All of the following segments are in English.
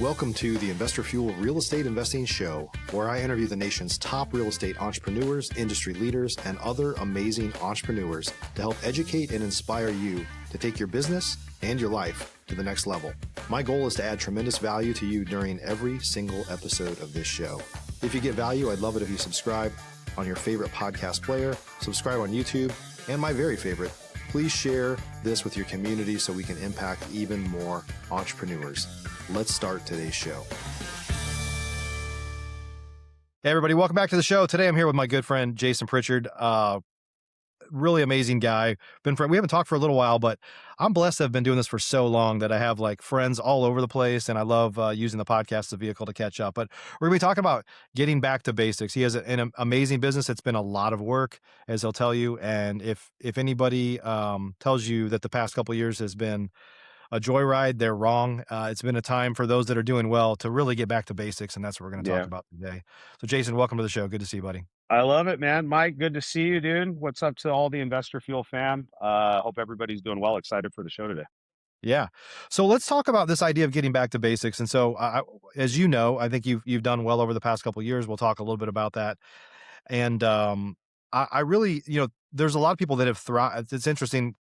Welcome to the Investor Fuel Real Estate Investing Show, where I interview the nation's top real estate entrepreneurs, industry leaders, and other amazing entrepreneurs to help educate and inspire you to take your business and your life to the next level. My goal is to add tremendous value to you during every single episode of this show. If you get value, I'd love it if you subscribe on your favorite podcast player, subscribe on YouTube, and my very favorite, please share this with your community so we can impact even more entrepreneurs. Let's start today's show. Hey, everybody. Welcome back to the show. Today, I'm here with my good friend, Jason Pritchard. Really amazing guy. We haven't talked for a little while, but I'm blessed to have been doing this for so long that I have like friends all over the place, and I love using the podcast as a vehicle to catch up. But we're going to be talking about getting back to basics. He has an amazing business. It's been a lot of work, as he'll tell you. And if anybody tells you that the past couple of years has been a joyride, they're wrong. It's been a time for those that are doing well to really get back to basics, and that's what we're going to talk about today. So, Jason, welcome to the show. Good to see you, buddy. I love it, man. Mike, good to see you, dude. What's up to all the Investor Fuel fam? Hope everybody's doing well. Excited for the show today. Yeah. So let's talk about this idea of getting back to basics. And so, as you know, I think you've done well over the past couple of years. We'll talk a little bit about that. And I really, there's a lot of people that have thrived. It's interesting.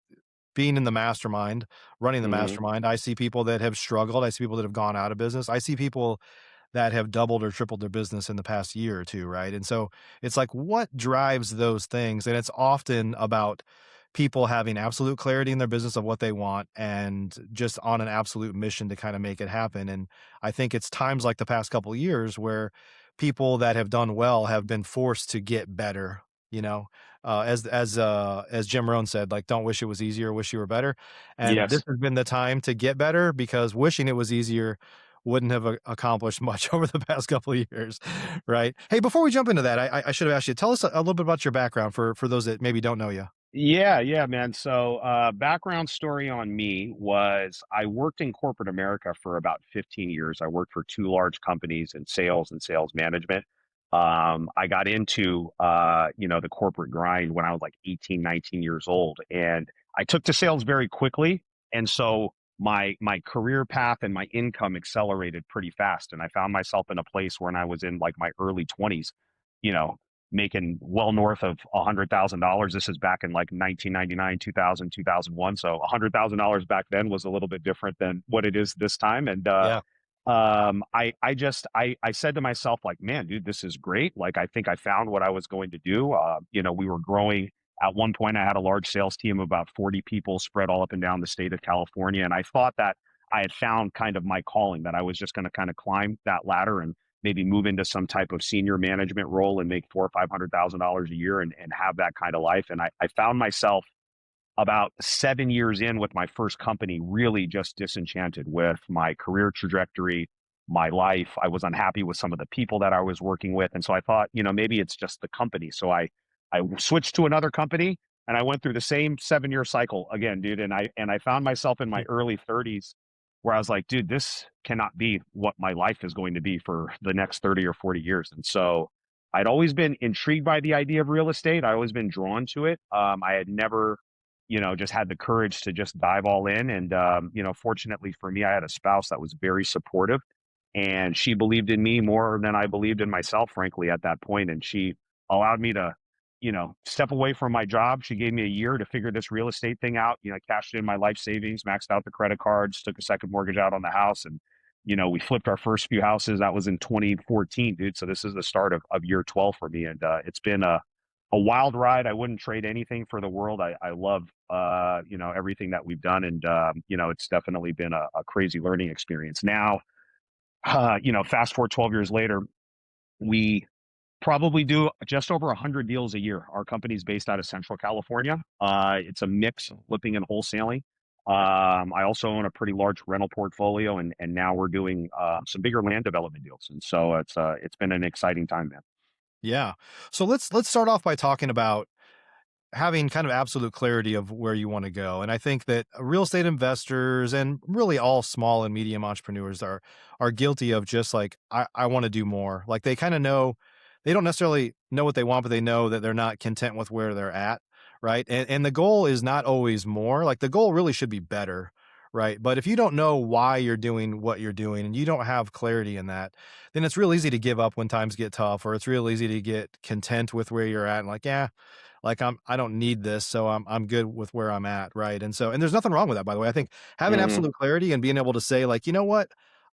Being in the mastermind, running the mastermind, I see people that have struggled. I see people that have gone out of business. I see people that have doubled or tripled their business in the past year or two, right? And so it's like, what drives those things? And it's often about people having absolute clarity in their business of what they want and just on an absolute mission to kind of make it happen. And I think it's times like the past couple of years where people that have done well have been forced to get better. As Jim Rohn said, like, don't wish it was easier, wish you were better. And Yes. This has been the time to get better, because wishing it was easier wouldn't have accomplished much over the past couple of years, right? Hey, before we jump into that, I should have asked you, tell us a little bit about your background for those that maybe don't know you. Yeah, man. So background story on me was I worked in corporate America for about 15 years. I worked for two large companies in sales and sales management. I got into, the corporate grind when I was like 18, 19 years old, and I took to sales very quickly. And so my career path and my income accelerated pretty fast. And I found myself in a place when I was in like my early 20s, making well north of $100,000. This is back in like 1999, 2000, 2001. So $100,000 back then was a little bit different than what it is this time. And, I said to myself, like, man, dude, this is great. Like, I think I found what I was going to do. We were growing. At one point, I had a large sales team of about 40 people spread all up and down the state of California. And I thought that I had found kind of my calling, that I was just going to kind of climb that ladder and maybe move into some type of senior management role and make $400,000 or $500,000 a year and have that kind of life. And I found myself about 7 years in with my first company, really just disenchanted with my career trajectory, my life. I was unhappy with some of the people that I was working with. And so I thought, maybe it's just the company. So I switched to another company, and I went through the same 7-year cycle again, dude. And I found myself in my early 30s where I was like, dude, this cannot be what my life is going to be for the next 30 or 40 years. And so I'd always been intrigued by the idea of real estate. I'd always been drawn to it. I had never just had the courage to just dive all in. And, fortunately for me, I had a spouse that was very supportive, and she believed in me more than I believed in myself, frankly, at that point. And she allowed me to, step away from my job. She gave me a year to figure this real estate thing out. Cashed in my life savings, maxed out the credit cards, took a second mortgage out on the house. And, we flipped our first few houses. That was in 2014, dude. So this is the start of year 12 for me. And it's been a wild ride. I wouldn't trade anything for the world. I love, everything that we've done. And, it's definitely been a crazy learning experience. Now, fast forward 12 years later, we probably do just over 100 deals a year. Our company's based out of Central California. It's a mix of flipping and wholesaling. I also own a pretty large rental portfolio, and now we're doing some bigger land development deals. And so it's been an exciting time, man. Yeah. So let's start off by talking about having kind of absolute clarity of where you want to go. And I think that real estate investors and really all small and medium entrepreneurs are guilty of just like, I want to do more. Like, they kind of know, they don't necessarily know what they want, but they know that they're not content with where they're at. Right. And the goal is not always more. Like, the goal really should be better. right? But if you don't know why you're doing what you're doing and you don't have clarity in that, then it's real easy to give up when times get tough, or it's real easy to get content with where you're at and like, yeah, like I don't need this, so I'm good with where I'm at, right? And there's nothing wrong with that, by the way. I think having Hmm. absolute clarity and being able to say like, you know what?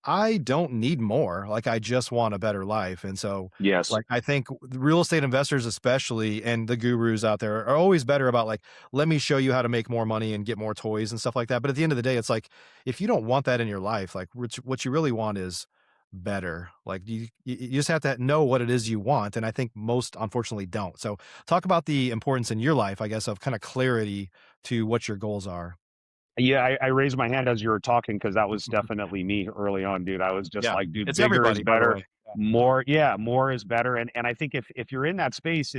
I don't need more. Like I just want a better life. And so Yes. like I think real estate investors especially and the gurus out there are always better about like, let me show you how to make more money and get more toys and stuff like that. But at the end of the day, it's like if you don't want that in your life, like what you really want is better. Like you just have to know what it is you want. And I think most unfortunately don't. So talk about the importance in your life, I guess, of kind of clarity to what your goals are. Yeah, I raised my hand as you were talking because that was Mhm. definitely me early on, dude. I was just Yeah. like, dude, It's bigger is everybody, by the better. way. Yeah. More, yeah, more is better. And I think if you're in that space,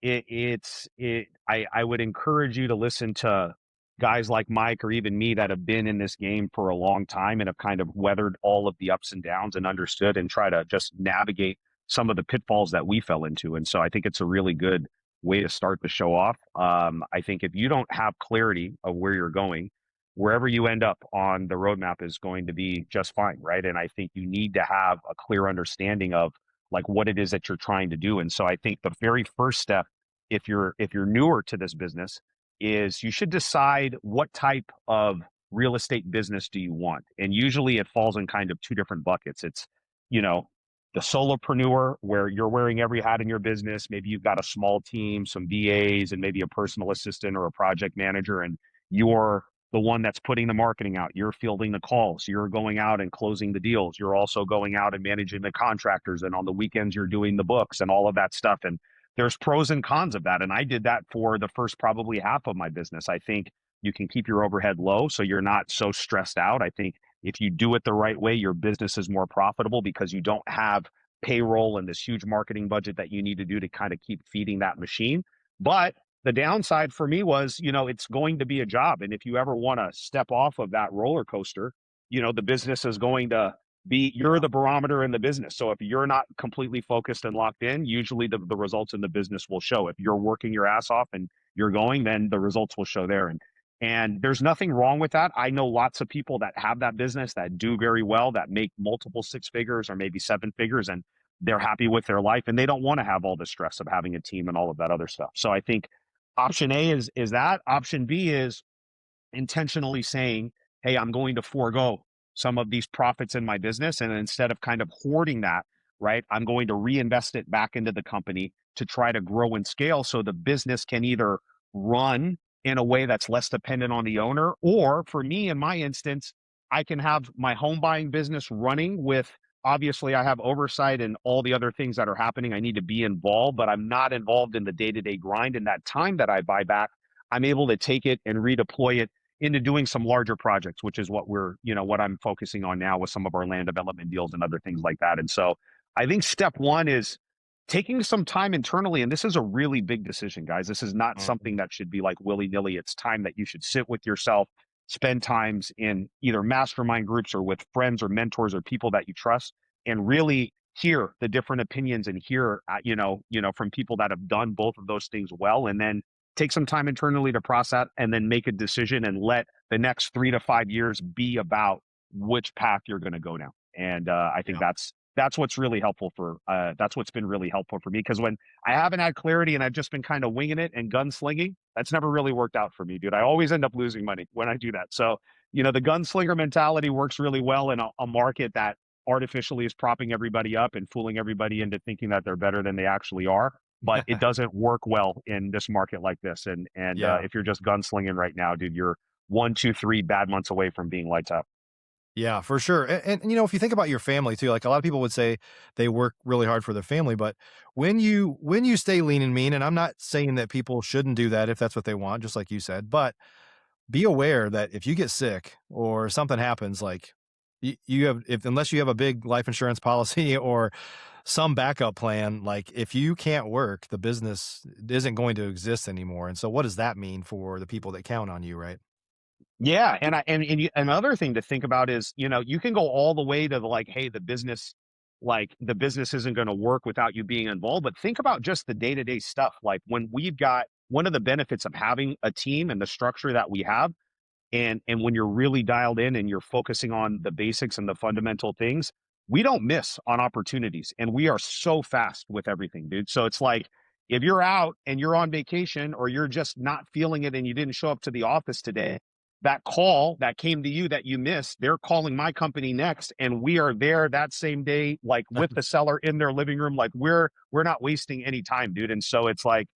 I would encourage you to listen to guys like Mike or even me that have been in this game for a long time and have kind of weathered all of the ups and downs and understood and try to just navigate some of the pitfalls that we fell into. And so I think it's a really good way to start the show off. I think if you don't have clarity of where you're going, wherever you end up on the roadmap is going to be just fine, right? And I think you need to have a clear understanding of like what it is that you're trying to do. And so I think the very first step, if you're newer to this business, is you should decide what type of real estate business do you want. And usually it falls in kind of two different buckets. It's, you know, the solopreneur where you're wearing every hat in your business. Maybe you've got a small team, some VAs, and maybe a personal assistant or a project manager, and you're the one that's putting the marketing out. You're fielding the calls. You're going out and closing the deals. You're also going out and managing the contractors. And on the weekends, you're doing the books and all of that stuff. And there's pros and cons of that. And I did that for the first probably half of my business. I think you can keep your overhead low so you're not so stressed out. I think if you do it the right way, your business is more profitable because you don't have payroll and this huge marketing budget that you need to do to kind of keep feeding that machine. But the downside for me was, it's going to be a job. And if you ever want to step off of that roller coaster, the business is going to you're the barometer in the business. So if you're not completely focused and locked in, usually the results in the business will show. If you're working your ass off and you're going, then the results will show there. And there's nothing wrong with that. I know lots of people that have that business that do very well, that make multiple six figures or maybe seven figures, and they're happy with their life and they don't want to have all the stress of having a team and all of that other stuff. So I think option A is that. Option B is intentionally saying, hey, I'm going to forego some of these profits in my business. And instead of kind of hoarding that, right, I'm going to reinvest it back into the company to try to grow and scale so the business can either run in a way that's less dependent on the owner, or for me, in my instance, I can have my home buying business running with obviously I have oversight and all the other things that are happening. I need to be involved, but I'm not involved in the day to day grind. And that time that I buy back, I'm able to take it and redeploy it into doing some larger projects, which is what I'm focusing on now with some of our land development deals and other things like that. And so I think step one is taking some time internally. And this is a really big decision, guys. This is not Mhm. something that should be like willy nilly. It's time that you should sit with yourself, spend times in either mastermind groups or with friends or mentors or people that you trust, and really hear the different opinions and hear, from people that have done both of those things well, and then take some time internally to process and then make a decision and let the next 3 to 5 years be about which path you're going to go down. And I think Yeah. that's what's really helpful that's what's been really helpful for me, because when I haven't had clarity and I've just been kind of winging it and gunslinging, that's never really worked out for me, dude. I always end up losing money when I do that. So the gunslinger mentality works really well in a market that artificially is propping everybody up and fooling everybody into thinking that they're better than they actually are, but it doesn't work well in this market like this. And Yeah. if you're just gunslinging right now, dude, you're 1, 2, 3 bad months away from being lights out. Yeah, for sure. And if you think about your family too, like a lot of people would say they work really hard for their family, but when you stay lean and mean, and I'm not saying that people shouldn't do that if that's what they want, just like you said, but be aware that if you get sick or something happens, like you have, if unless you have a big life insurance policy or some backup plan, like if you can't work, the business isn't going to exist anymore. And so, what does that mean for the people that count on you, right? Yeah, another thing to think about is, you can go all the way to the like, hey, the business isn't going to work without you being involved. But think about just the day to day stuff. Like when we've got one of the benefits of having a team and the structure that we have. And when you're really dialed in and you're focusing on the basics and the fundamental things, we don't miss on opportunities. And we are so fast with everything, dude. So it's like if you're out and you're on vacation or you're just not feeling it and you didn't show up to the office today, that call that came to you that you missed, they're calling my company next, and we are there that same day, like with the seller in their living room. Like we're not wasting any time, dude. And so it's like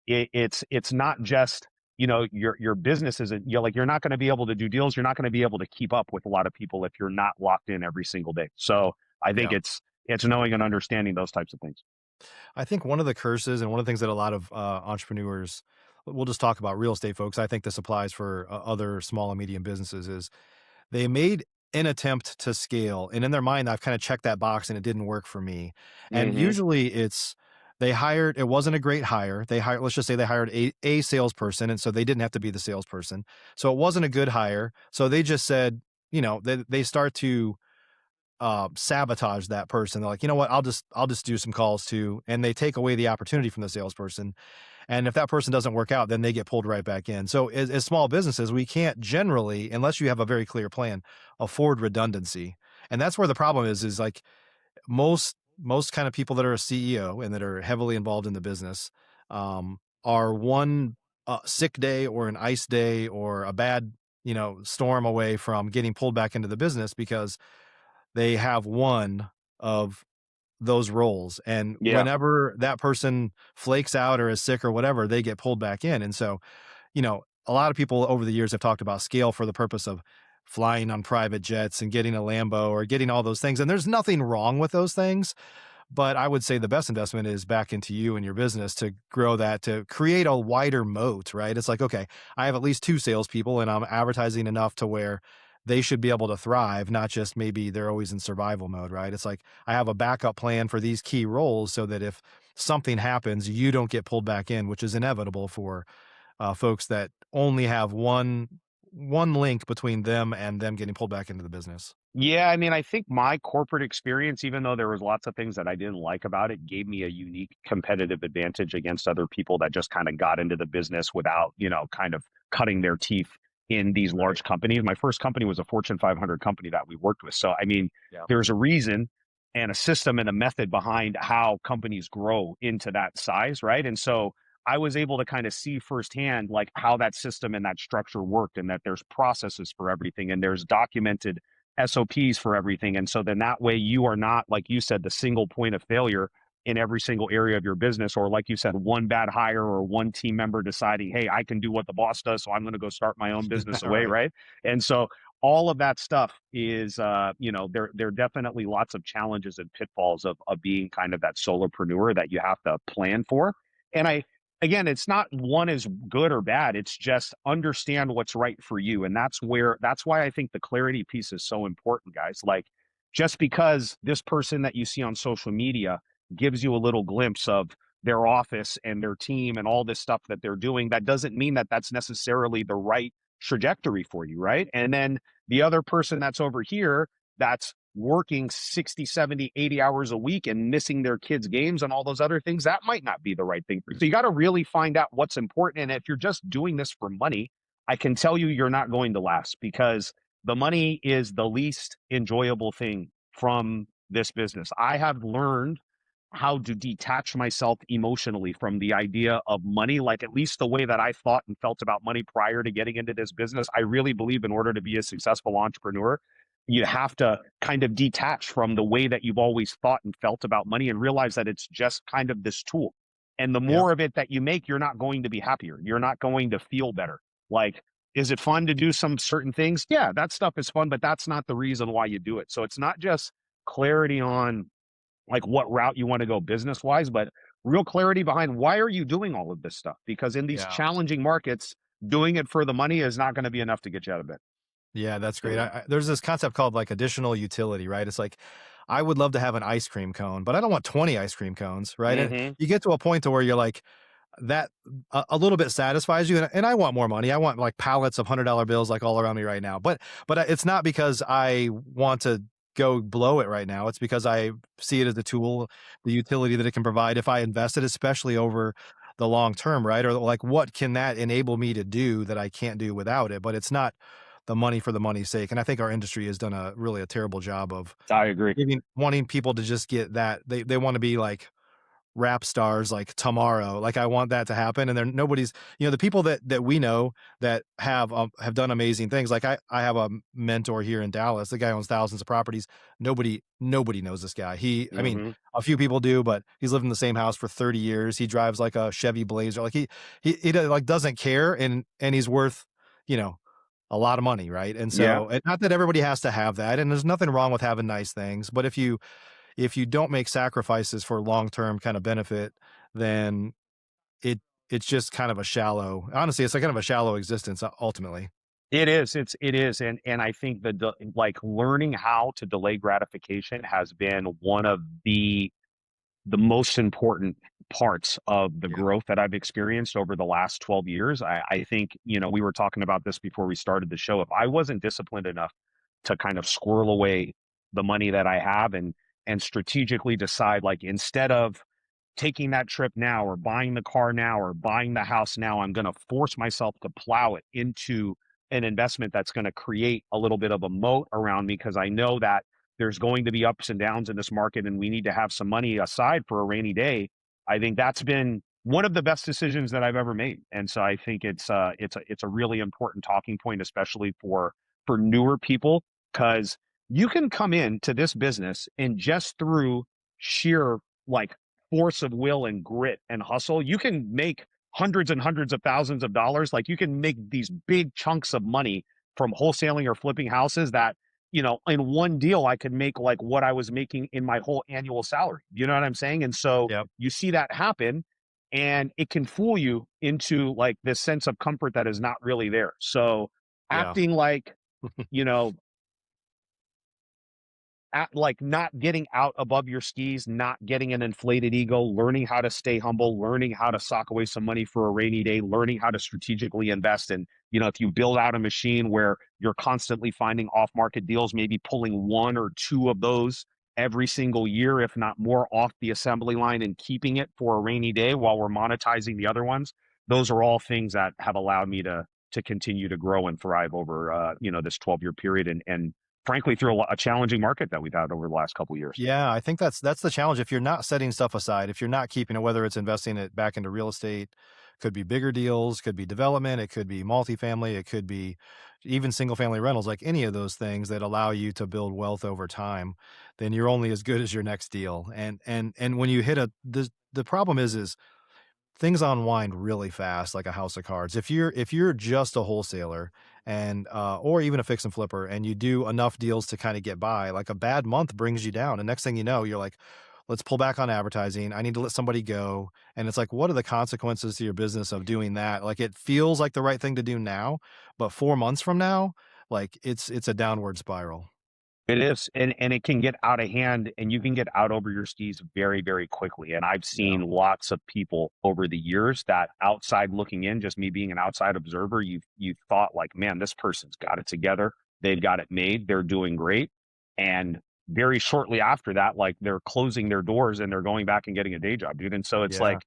it's not just, your business isn't, like you're not going to be able to do deals. You're not going to be able to keep up with a lot of people if you're not locked in every single day. So I think Yeah. it's knowing and understanding those types of things. I think one of the curses and one of the things that a lot of entrepreneurs, we'll just talk about real estate folks. I think this applies for other small and medium businesses is they made an attempt to scale, and in their mind, I've kind of checked that box and it didn't work for me. And Hmm. usually it's they hired, it wasn't a great hire. They hired, let's just say they hired a salesperson, and so they didn't have to be the salesperson. So it wasn't a good hire. So they just said, they start to sabotage that person. They're like, you know what, I'll just do some calls too. And they take away the opportunity from the salesperson. And if that person doesn't work out, then they get pulled right back in. So as small businesses, we can't generally, unless you have a very clear plan, afford redundancy. And that's where the problem is like most kind of people that are a CEO and that are heavily involved in the business are one sick day or an ice day or a bad, storm away from getting pulled back into the business because they have one of those roles. And Yeah. whenever that person flakes out or is sick or whatever, they get pulled back in. And so, a lot of people over the years have talked about scale for the purpose of flying on private jets and getting a Lambo or getting all those things. And there's nothing wrong with those things. But I would say the best investment is back into you and your business to grow that, to create a wider moat, right? It's like, okay, I have at least two salespeople and I'm advertising enough to where they should be able to thrive, not just maybe they're always in survival mode, right? It's like I have a backup plan for these key roles so that if something happens, you don't get pulled back in, which is inevitable for folks that only have one link between them and them getting pulled back into the business. Yeah, I mean, I think my corporate experience, even though there was lots of things that I didn't like about it, gave me a unique competitive advantage against other people that just kind of got into the business without, kind of cutting their teeth in these Right. large companies. My first company was a Fortune 500 company that we worked with. So, I mean, Yeah. there's a reason and a system and a method behind how companies grow into that size, right? And so I was able to kind of see firsthand like how that system and that structure worked, and that there's processes for everything and there's documented SOPs for everything. And so then that way you are not, like you said, the single point of failure in every single area of your business, or like you said, one bad hire or one team member deciding, hey, I can do what the boss does, so I'm going to go start my own business away, Right. right? And so all of that stuff is, there are definitely lots of challenges and pitfalls of being kind of that solopreneur that you have to plan for. And again, it's not one is good or bad. It's just understand what's right for you. And that's why I think the clarity piece is so important, guys. Like, just because this person that you see on social media gives you a little glimpse of their office and their team and all this stuff that they're doing, that doesn't mean that that's necessarily the right trajectory for you, right? And then the other person that's over here that's working 60, 70, 80 hours a week and missing their kids' games and all those other things, that might not be the right thing for you. So you got to really find out what's important. And if you're just doing this for money, I can tell you you're not going to last, because the money is the least enjoyable thing from this business. I have learned how to detach myself emotionally from the idea of money, like at least the way that I thought and felt about money prior to getting into this business. I really believe in order to be a successful entrepreneur, you have to kind of detach from the way that you've always thought and felt about money and realize that it's just kind of this tool. And the Yep. more of it that you make, you're not going to be happier. You're not going to feel better. Like, is it fun to do some certain things? Yeah, that stuff is fun, but that's not the reason why you do it. So it's not just clarity on like what route you want to go business wise, but real clarity behind why are you doing all of this stuff? Because in these Yeah. challenging markets, doing it for the money is not going to be enough to get you out of bed. Yeah, that's great. There's this concept called like additional utility, right? It's like I would love to have an ice cream cone, but I don't want 20 ice cream cones, right? And Hmm. you get to a point to where you're like that a little bit satisfies you, and I want more money. I want like pallets of $100 bills like all around me right now. But it's not because I want to go blow it right now. It's because I see it as a tool, the utility that it can provide if I invest it, especially over the long term, right? Or like what can that enable me to do that I can't do without it? But it's not the money for the money's sake. And I think our industry has done a really a terrible job of I agree. wanting people to just get that. They want to be like rap stars like tomorrow. Like I want that to happen. And then nobody's, the people that we know that have done amazing things. Like I have a mentor here in Dallas. The guy owns thousands of properties. Nobody knows this guy. I mean, Mhm. a few people do, but he's lived in the same house for 30 years. He drives like a Chevy Blazer. Like like doesn't care, and he's worth, you know, a lot of money, right? And Yeah. so, and not that everybody has to have that, and there's nothing wrong with having nice things, but if you don't make sacrifices for long-term kind of benefit, then it it's just kind of a shallow, honestly, it's like kind of a shallow existence ultimately. It is, and I think like learning how to delay gratification has been one of the most important parts of the Yeah. growth that I've experienced over the last 12 years. I think, we were talking about this before we started the show. If I wasn't disciplined enough to kind of squirrel away the money that I have and strategically decide, like, instead of taking that trip now or buying the car now or buying the house now, I'm going to force myself to plow it into an investment that's going to create a little bit of a moat around me, because I know that there's going to be ups and downs in this market and we need to have some money aside for a rainy day. I think that's been one of the best decisions that I've ever made. And so I think it's a really important talking point, especially for newer people, because you can come into this business and just through sheer, like, force of will and grit and hustle, you can make hundreds and hundreds of thousands of dollars. Like, you can make these big chunks of money from wholesaling or flipping houses that, in one deal, I could make like what I was making in my whole annual salary. You know what I'm saying? And so Yep. you see that happen, and it can fool you into like this sense of comfort that is not really there. So Yeah. acting like, you know, like not getting out above your skis, not getting an inflated ego, learning how to stay humble, learning how to sock away some money for a rainy day, learning how to strategically invest. And, if you build out a machine where you're constantly finding off market deals, maybe pulling one or two of those every single year, if not more, off the assembly line and keeping it for a rainy day while we're monetizing the other ones. Those are all things that have allowed me to continue to grow and thrive over, this 12-year period, and frankly, through a challenging market that we've had over the last couple of years. Yeah, I think that's the challenge. If you're not setting stuff aside, if you're not keeping it, whether it's investing it back into real estate, could be bigger deals, could be development, it could be multifamily, it could be even single family rentals, like any of those things that allow you to build wealth over time, then you're only as good as your next deal. And when you hit the problem is things unwind really fast like a house of cards. If you're just a wholesaler and or even a fix and flipper, and you do enough deals to kind of get by, like a bad month brings you down. And next thing you know, you're like, let's pull back on advertising. I need to let somebody go. And it's like, what are the consequences to your business of doing that? Like it feels like the right thing to do now, but 4 months from now, like it's a downward spiral. It is, and it can get out of hand, and you can get out over your skis very, very quickly. And I've Yeah. seen lots of people over the years that, outside looking in, just me being an outside observer, you thought like, man, this person's got it together. They've got it made. They're doing great. And very shortly after that, like, they're closing their doors and they're going back and getting a day job, dude. And so it's Yeah. like,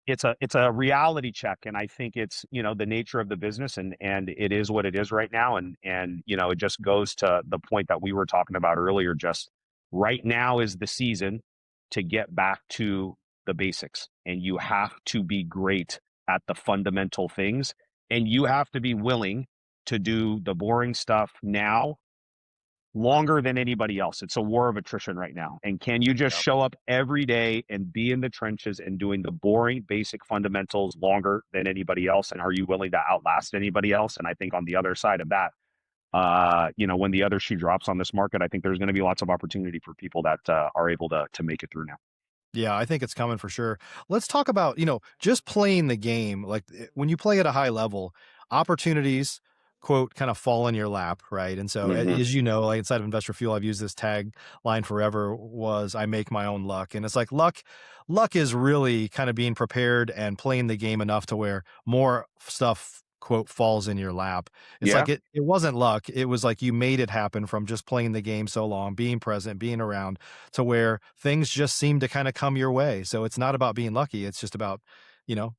it's a reality check, and I think it's, the nature of the business, and it is what it is right now. And it just goes to the point that we were talking about earlier. Just right now is the season to get back to the basics, and you have to be great at the fundamental things, and you have to be willing to do the boring stuff now longer than anybody else. It's a war of attrition right now. And can you just Yep. show up every day and be in the trenches and doing the boring, basic fundamentals longer than anybody else? And are you willing to outlast anybody else? And I think on the other side of that, when the other shoe drops on this market, I think there's going to be lots of opportunity for people that are able to make it through now. Yeah, I think it's coming for sure. Let's talk about, just playing the game. Like when you play at a high level, opportunities, quote, kind of fall in your lap, right? And so, Hmm. as you know, like inside of Investor Fuel, I've used this tag line forever was I make my own luck. And it's like luck is really kind of being prepared and playing the game enough to where more stuff, quote, falls in your lap. It's Yeah. like it wasn't luck. It was like you made it happen from just playing the game so long, being present, being around, to where things just seem to kind of come your way. So it's not about being lucky. It's just about,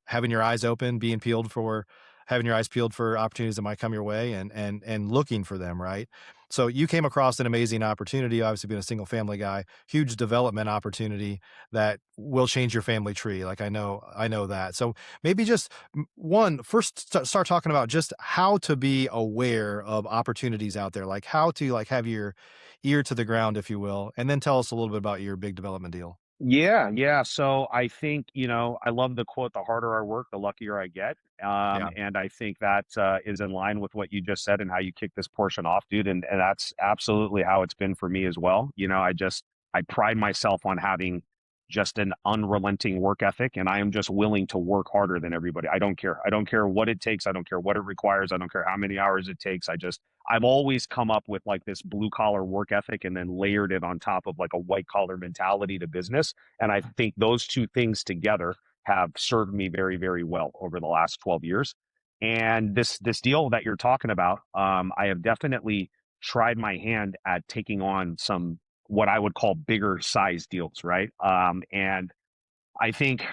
having your eyes open, being peeled for having your eyes peeled for opportunities that might come your way and looking for them, right? So you came across an amazing opportunity, obviously being a single family guy, huge development opportunity that will change your family tree. Like I know that. So maybe just one first start talking about just how to be aware of opportunities out there, like how to like have your ear to the ground, if you will, and then tell us a little bit about your big development deal. Yeah, yeah. So I think, I love the quote, the harder I work, the luckier I get. Yeah. And I think that is in line with what you just said and how you kick this portion off, dude. And that's absolutely how it's been for me as well. I pride myself on having just an unrelenting work ethic, and I am just willing to work harder than everybody. I don't care. I don't care what it takes. I don't care what it requires. I don't care how many hours it takes. I've always come up with like this blue collar work ethic and then layered it on top of like a white collar mentality to business. And I think those two things together have served me very, very well over the last 12 years. And this deal that you're talking about, I have definitely tried my hand at taking on some what I would call bigger size deals, right? And I think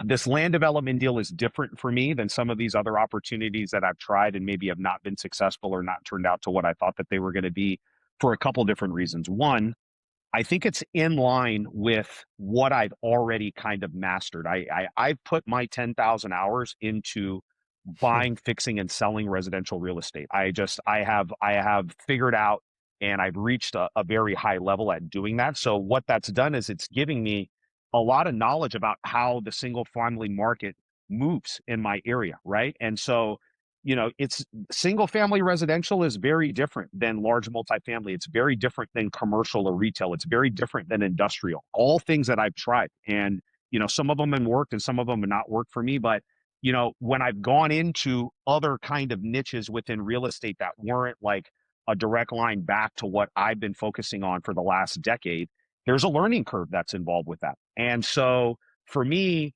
this land development deal is different for me than some of these other opportunities that I've tried and maybe have not been successful or not turned out to what I thought that they were going to be for a couple different reasons. One, I think it's in line with what I've already kind of mastered. I've put my 10,000 hours into buying, fixing, and selling residential real estate. I have figured out and I've reached a very high level at doing that. So what that's done is it's giving me a lot of knowledge about how the single family market moves in my area, right? And so, it's single family residential is very different than large multifamily. It's very different than commercial or retail. It's very different than industrial. All things that I've tried. And, some of them have worked and some of them have not worked for me. But, when I've gone into other kind of niches within real estate that weren't like a direct line back to what I've been focusing on for the last decade, there's a learning curve that's involved with that. And so for me,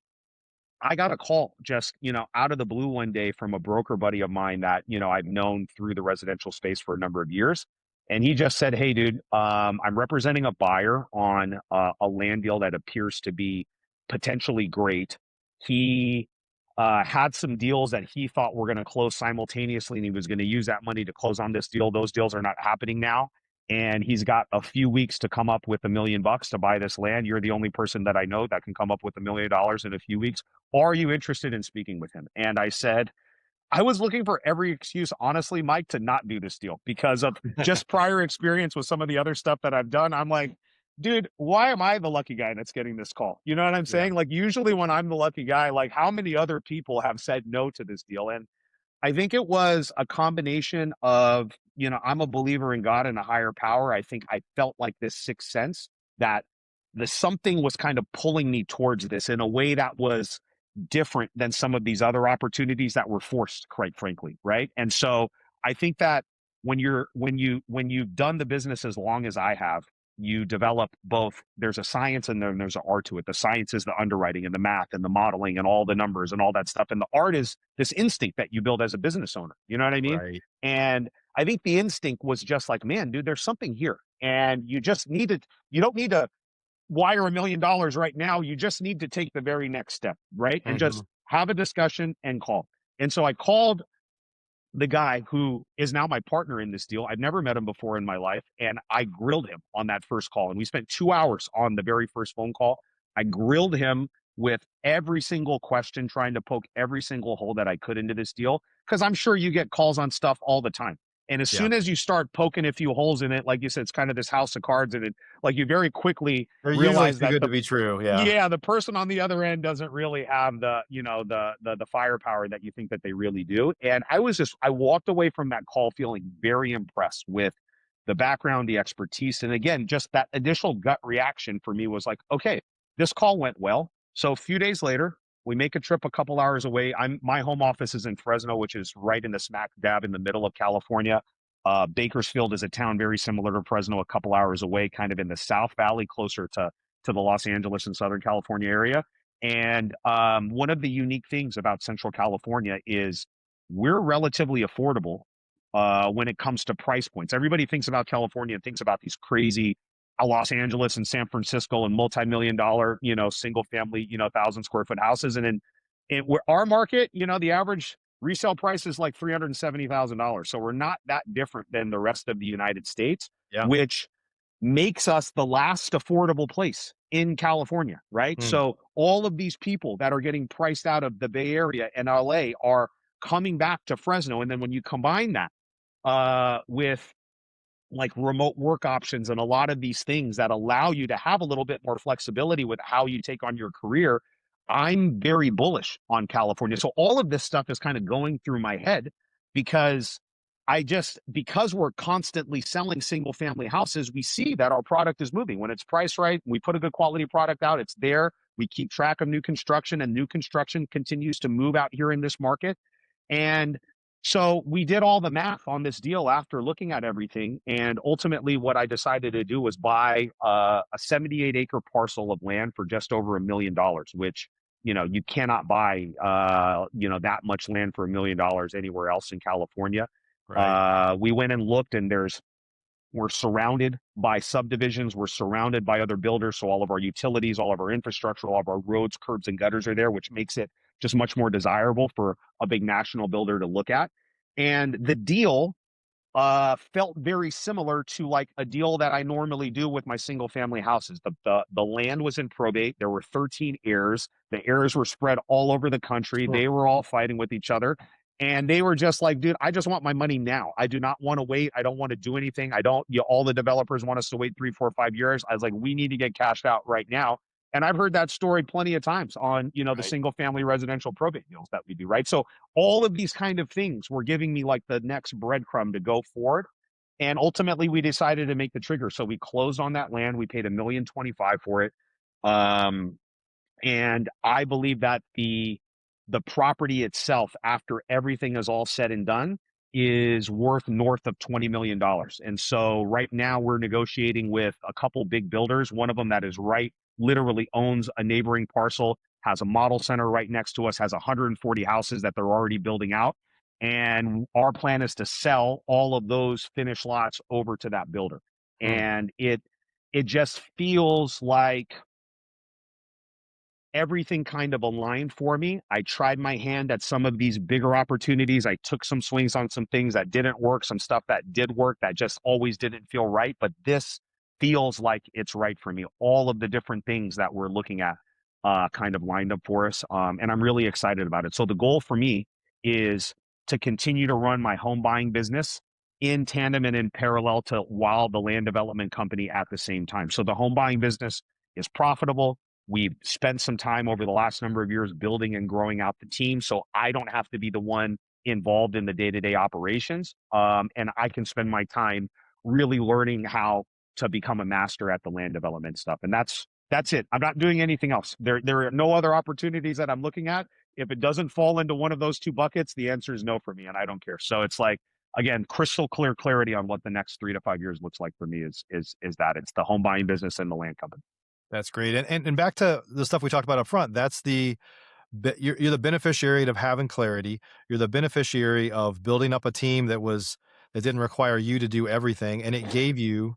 I got a call just, out of the blue one day from a broker buddy of mine that, I've known through the residential space for a number of years. And he just said, "Hey, dude, I'm representing a buyer on a land deal that appears to be potentially great. He had some deals that he thought were going to close simultaneously, and he was going to use that money to close on this deal. Those deals are not happening now. And he's got a few weeks to come up with $1 million to buy this land. You're the only person that I know that can come up with $1 million in a few weeks. Are you interested in speaking with him?" And I said, I was looking for every excuse, honestly, Mike, to not do this deal because of just prior experience with some of the other stuff that I've done. I'm like, dude, why am I the lucky guy that's getting this call? You know what I'm Yeah. saying? Like, usually when I'm the lucky guy, like, how many other people have said no to this deal? And I think it was a combination of, I'm a believer in God and a higher power. I think I felt like this sixth sense that the something was kind of pulling me towards this in a way that was different than some of these other opportunities that were forced, quite frankly, right? And so I think that when you've done the business as long as I have, you develop both. There's a science and then there's an art to it. The science is the underwriting and the math and the modeling and all the numbers and all that stuff. And the art is this instinct that you build as a business owner. You know what I mean? Right. And I think the instinct was just like, man, dude, there's something here. And you don't need to wire $1 million right now. You just need to take the very next step, right? And Mhm. just have a discussion and call. And so I called the guy who is now my partner in this deal. I've never met him before in my life. And I grilled him on that first call. And we spent 2 hours on the very first phone call. I grilled him with every single question, trying to poke every single hole that I could into this deal. Cause I'm sure you get calls on stuff all the time. And as Yeah. soon as you start poking a few holes in it, like you said, it's kind of this house of cards. And it, like you very quickly They're usually realize too that good to be true. Yeah. yeah, the person on the other end doesn't really have the firepower that you think that they really do. And I walked away from that call feeling very impressed with the background, the expertise. And again, just that initial gut reaction for me was like, okay, this call went well. So a few days later, we make a trip a couple hours away. My home office is in Fresno, which is right in the smack dab in the middle of California. Bakersfield is a town very similar to Fresno, a couple hours away, kind of in the South Valley, closer to the Los Angeles and Southern California area. And one of the unique things about Central California is we're relatively affordable when it comes to price points. Everybody thinks about California and thinks about these crazy Los Angeles and San Francisco and multi-million dollar, single family, 1,000 square foot houses. And in our market, the average Resale price is like $370,000. So we're not that different than the rest of the United States, Yeah. which makes us the last affordable place in California, right? Mm, So all of these people that are getting priced out of the Bay Area and LA are coming back to Fresno. And then when you combine that with like remote work options and a lot of these things that allow you to have a little bit more flexibility with how you take on your career, I'm very bullish on California. So all of this stuff is kind of going through my head because because we're constantly selling single family houses, we see that our product is moving. When it's priced right, we put a good quality product out, it's there. We keep track of new construction, and new construction continues to move out here in this market. And so we did all the math on this deal after looking at everything. And ultimately, what I decided to do was buy a 78-acre parcel of land for just over $1 million, which, you cannot buy, that much land for $1 million anywhere else in California. right. We went and looked, and we're surrounded by subdivisions. We're surrounded by other builders. So all of our utilities, all of our infrastructure, all of our roads, curbs, and gutters are there, which makes it just much more desirable for a big national builder to look at. And the deal felt very similar to like a deal that I normally do with my single family houses. The land was in probate. There were 13 heirs. The heirs were spread all over the country. Sure. They were all fighting with each other. And they were just like, dude, I just want my money now. I do not want to wait. I don't want to do anything. I don't, all the developers want us to wait 3, 4, 5 years. I was like, we need to get cashed out right now. And I've heard that story plenty of times on, the Right. single family residential probate deals that we do, right? So all of these kind of things were giving me like the next breadcrumb to go forward. And ultimately we decided to make the trigger. So we closed on that land. We paid $1,025,000 for it. Um, and I believe that the property itself, after everything is all said and done, is worth north of $20 million. And so right now we're negotiating with a couple big builders. One of them that is literally owns a neighboring parcel, has a model center right next to us, has 140 houses that they're already building out. And our plan is to sell all of those finished lots over to that builder. Mm, And it just feels like everything kind of aligned for me. I tried my hand at some of these bigger opportunities. I took some swings on some things that didn't work, some stuff that did work that just always didn't feel right. But this feels like it's right for me. All of the different things that we're looking at kind of lined up for us. And I'm really excited about it. So the goal for me is to continue to run my home buying business in tandem and in parallel to while the land development company at the same time. So the home buying business is profitable. We've spent some time over the last number of years building and growing out the team, so I don't have to be the one involved in the day-to-day operations. And I can spend my time really learning how to become a master at the land development stuff. And that's it. I'm not doing anything else. There are no other opportunities that I'm looking at. If it doesn't fall into one of those two buckets, the answer is no for me, and I don't care. So it's like, again, crystal clear clarity on what the next 3 to 5 years looks like for me is that it's the home buying business and the land company. that's great. And back to the stuff we talked about up front, that's you're the beneficiary of having clarity. You're the beneficiary of building up a team that didn't require you to do everything, and it gave you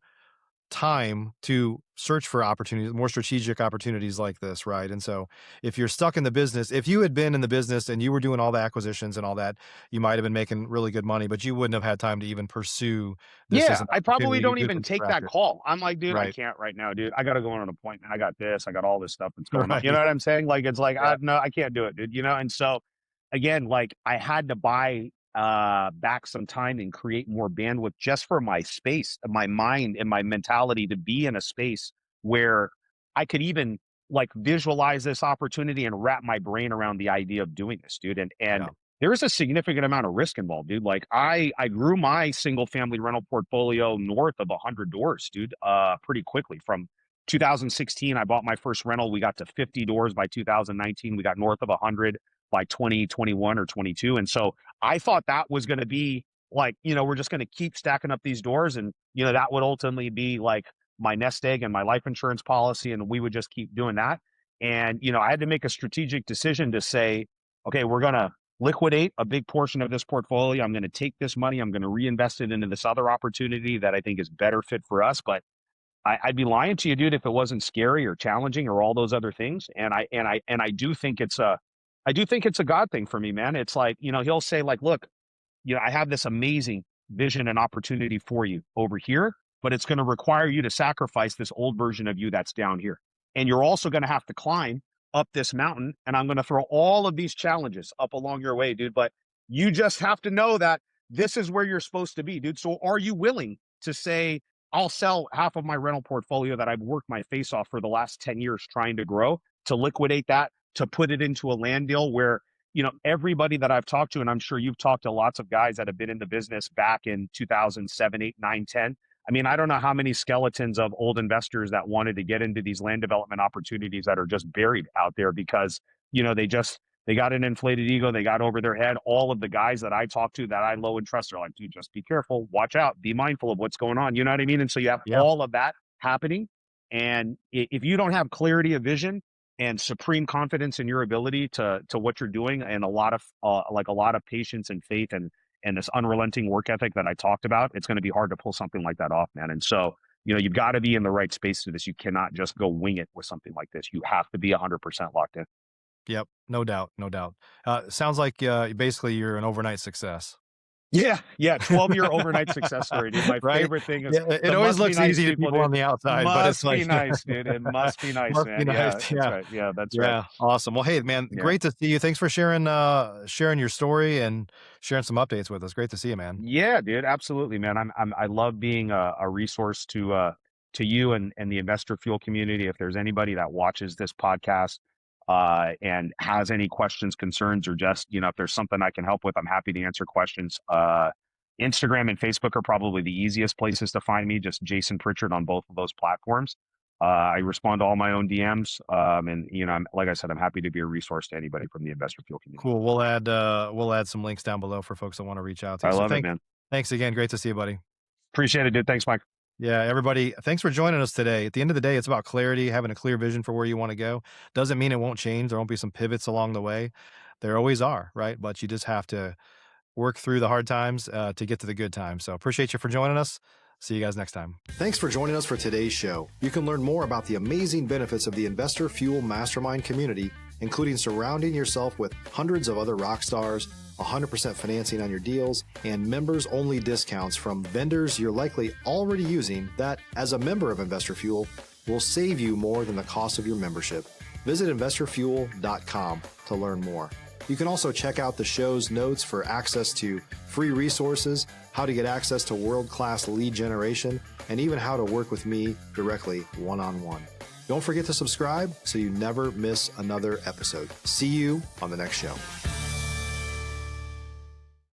time to search for opportunities, more strategic opportunities like this, right? And so if you're stuck in the business, if you had been in the business and you were doing all the acquisitions and all that, you might have been making really good money, but you wouldn't have had time to even pursue this as Yeah, an I probably opportunity. don't You'd even been take that distracted. call. I'm like, dude, I Right. can't right now, dude. I got to go on an appointment. I got this. I got all this stuff that's going on. You know Right. what I'm saying? Like, it's like, Yeah. no, I can't do it, dude. And so again, like I had to buy back some time and create more bandwidth just for my space, my mind and my mentality to be in a space where I could even like visualize this opportunity and wrap my brain around the idea of doing this, dude. And Yeah. there is a significant amount of risk involved, dude. Like I grew my single family rental portfolio north of 100 doors, dude, pretty quickly. From 2016, I bought my first rental. We got to 50 doors by 2019. We got north of 100 by 2021 or 22. And so I thought that was going to be like, we're just going to keep stacking up these doors. And, that would ultimately be like my nest egg and my life insurance policy. And we would just keep doing that. And, I had to make a strategic decision to say, okay, we're going to liquidate a big portion of this portfolio. I'm going to take this money. I'm going to reinvest it into this other opportunity that I think is better fit for us. But I'd be lying to you, dude, if it wasn't scary or challenging or all those other things. And I do think it's a I do think it's a God thing for me, man. It's like, he'll say like, look, I have this amazing vision and opportunity for you over here, but it's going to require you to sacrifice this old version of you that's down here. And you're also going to have to climb up this mountain. And I'm going to throw all of these challenges up along your way, dude. But you just have to know that this is where you're supposed to be, dude. So are you willing to say, I'll sell half of my rental portfolio that I've worked my face off for the last 10 years trying to grow, to liquidate that, to put it into a land deal where, everybody that I've talked to, and I'm sure you've talked to lots of guys that have been in the business back in 2007, 8, 9, 10. I mean, I don't know how many skeletons of old investors that wanted to get into these land development opportunities that are just buried out there because, they got an inflated ego. They got over their head. All of the guys that I talk to that I know and trust are like, dude, just be careful, watch out, be mindful of what's going on. You know what I mean? And so you have Yeah. all of that happening. And if you don't have clarity of vision and supreme confidence in your ability to what you're doing, and a lot of patience and faith and this unrelenting work ethic that I talked about, it's going to be hard to pull something like that off, man. And so, you've got to be in the right space for this. You cannot just go wing it with something like this. You have to be 100% locked in. Yep. No doubt. No doubt. Sounds like basically you're an overnight success. Yeah. 12-year overnight success story, dude. My Right? favorite thing is Yeah, it always looks nice easy to people on the outside, but it's must be like nice, dude. It must be nice, must man. be Yeah, nice. that's Yeah. right. Yeah, that's right. Yeah. Awesome. Well, hey, man, Yeah. great to see you. Thanks for sharing your story and sharing some updates with us. Great to see you, man. Yeah, dude. Absolutely, man. I love being a resource to you and the investor fuel community. If there's anybody that watches this podcast and has any questions, concerns, or just, if there's something I can help with, I'm happy to answer questions. Instagram and Facebook are probably the easiest places to find me, just Jason Pritchard on both of those platforms. I respond to all my own DMs. And, like I said, I'm happy to be a resource to anybody from the investor fuel community. Cool. We'll add some links down below for folks that want to reach out to I you. love it, man. Thanks again. Great to see you, buddy. Appreciate it, dude. Thanks, Mike. Yeah, everybody, thanks for joining us today. At the end of the day, it's about clarity, having a clear vision for where you want to go. Doesn't mean it won't change. There won't be some pivots along the way. There always are, right? But you just have to work through the hard times to get to the good times. So appreciate you for joining us. See you guys next time. Thanks for joining us for today's show. You can learn more about the amazing benefits of the Investor Fuel Mastermind community, including surrounding yourself with hundreds of other rock stars, 100% financing on your deals, and members-only discounts from vendors you're likely already using that, as a member of Investor Fuel, will save you more than the cost of your membership. Visit investorfuel.com to learn more. You can also check out the show's notes for access to free resources, how to get access to world-class lead generation, and even how to work with me directly one-on-one. Don't forget to subscribe so you never miss another episode. See you on the next show.